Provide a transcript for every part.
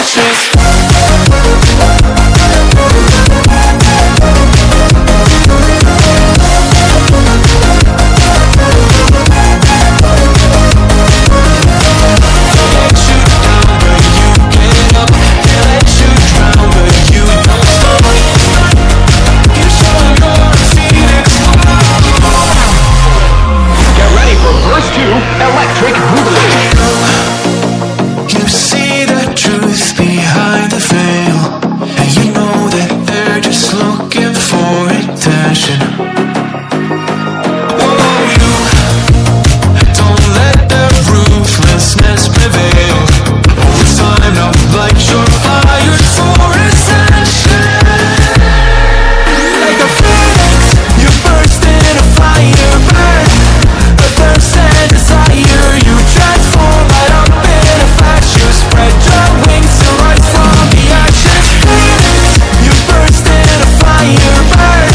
ashes. Electric Boogaloo. You see the truth behind the veil, and you know that they're just looking for attention. Oh, you don't let their ruthlessness prevail. Oh, it's time to light your fires for ascension. Like a phoenix, you burst in a fire, burn a thirst and desire. You transform right up in a flash. You spread your wings to rise from the ashes. Phoenix, you burst in a fire, burn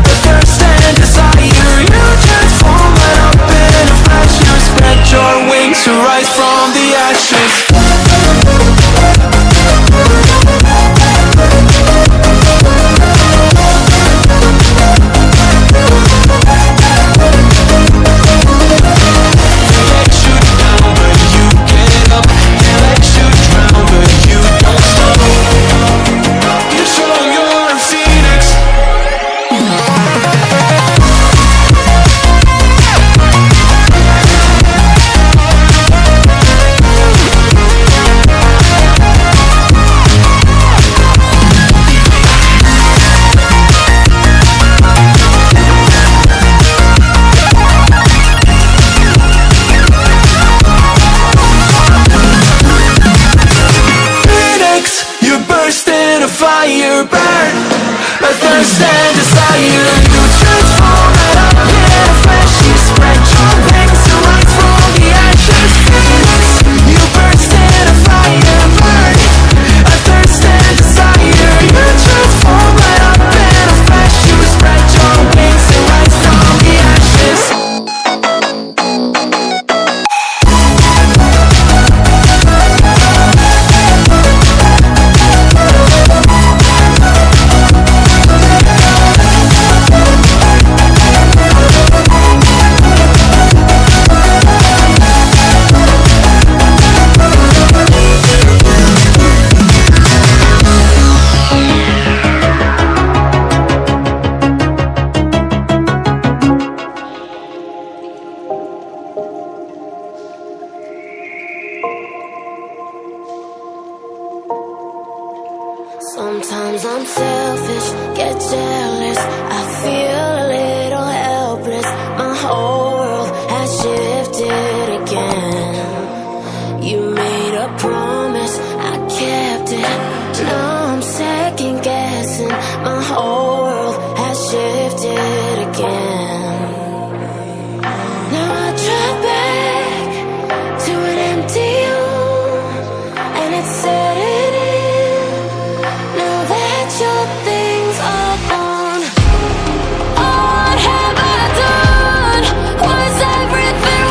a thirst and desire. You transform right up in a flash. You spread your wings to rise from the ashes. Fire, burn a thirst and desire. You transform right up in a flash. You spread your wings to rise from the ashes. Phoenix, you burst in a fire, burn a thirst and desire. You transform right up in a flash. You spread your wings to rise from the ashes. Sometimes I'm selfish, get jealous. I feel a little helpless. My whole world has shifted again. You made a promise, I kept it. Now I'm second guessing. My whole world has shifted again. Now I drive back to an empty room, and it's setting in. Now that your things are gone, what have I done? Was everything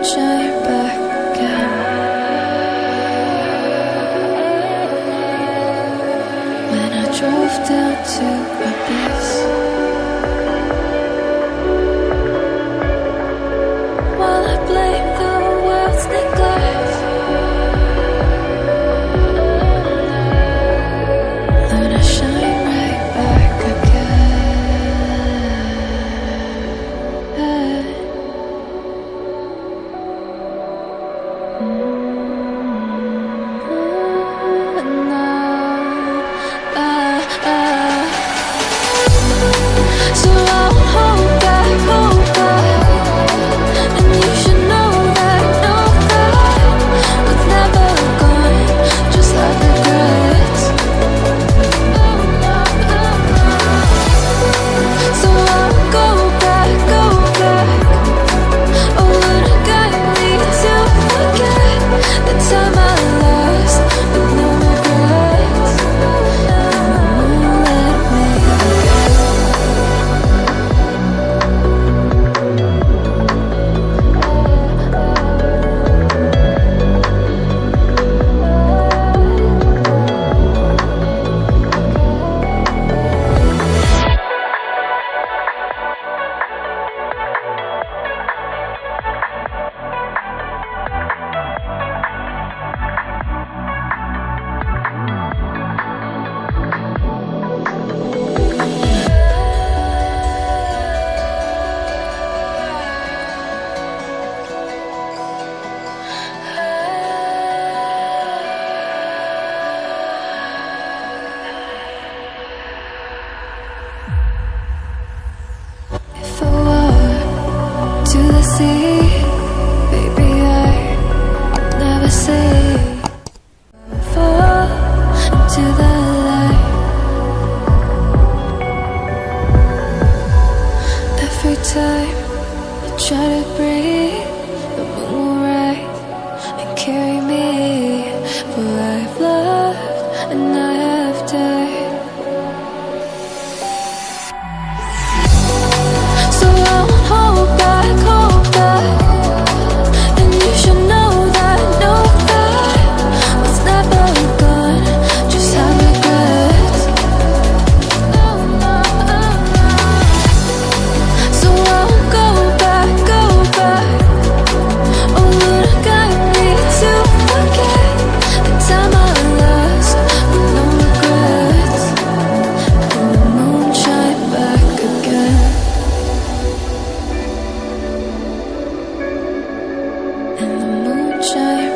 moonshine back again. When I drove down to Abyss, while I blame the world's neglect, then I shine right back again. So I'll hold back, and you should know that was never gone, just like regrets. So I'll go back. Oh, would it guide me to forget the time I lost with no regrets? Won't let me forget. If I were to the sea, baby, I'd never say. Fall into the light. Every time I try to breathe, the moon will rise and carry me. For I've loved and I have died. So I won't hold back, and you should know that was never gone, just have regrets. So I'll go back. Oh, would it guide me to forget the time I lost with no regrets? And the moonshine back again. And the moonshine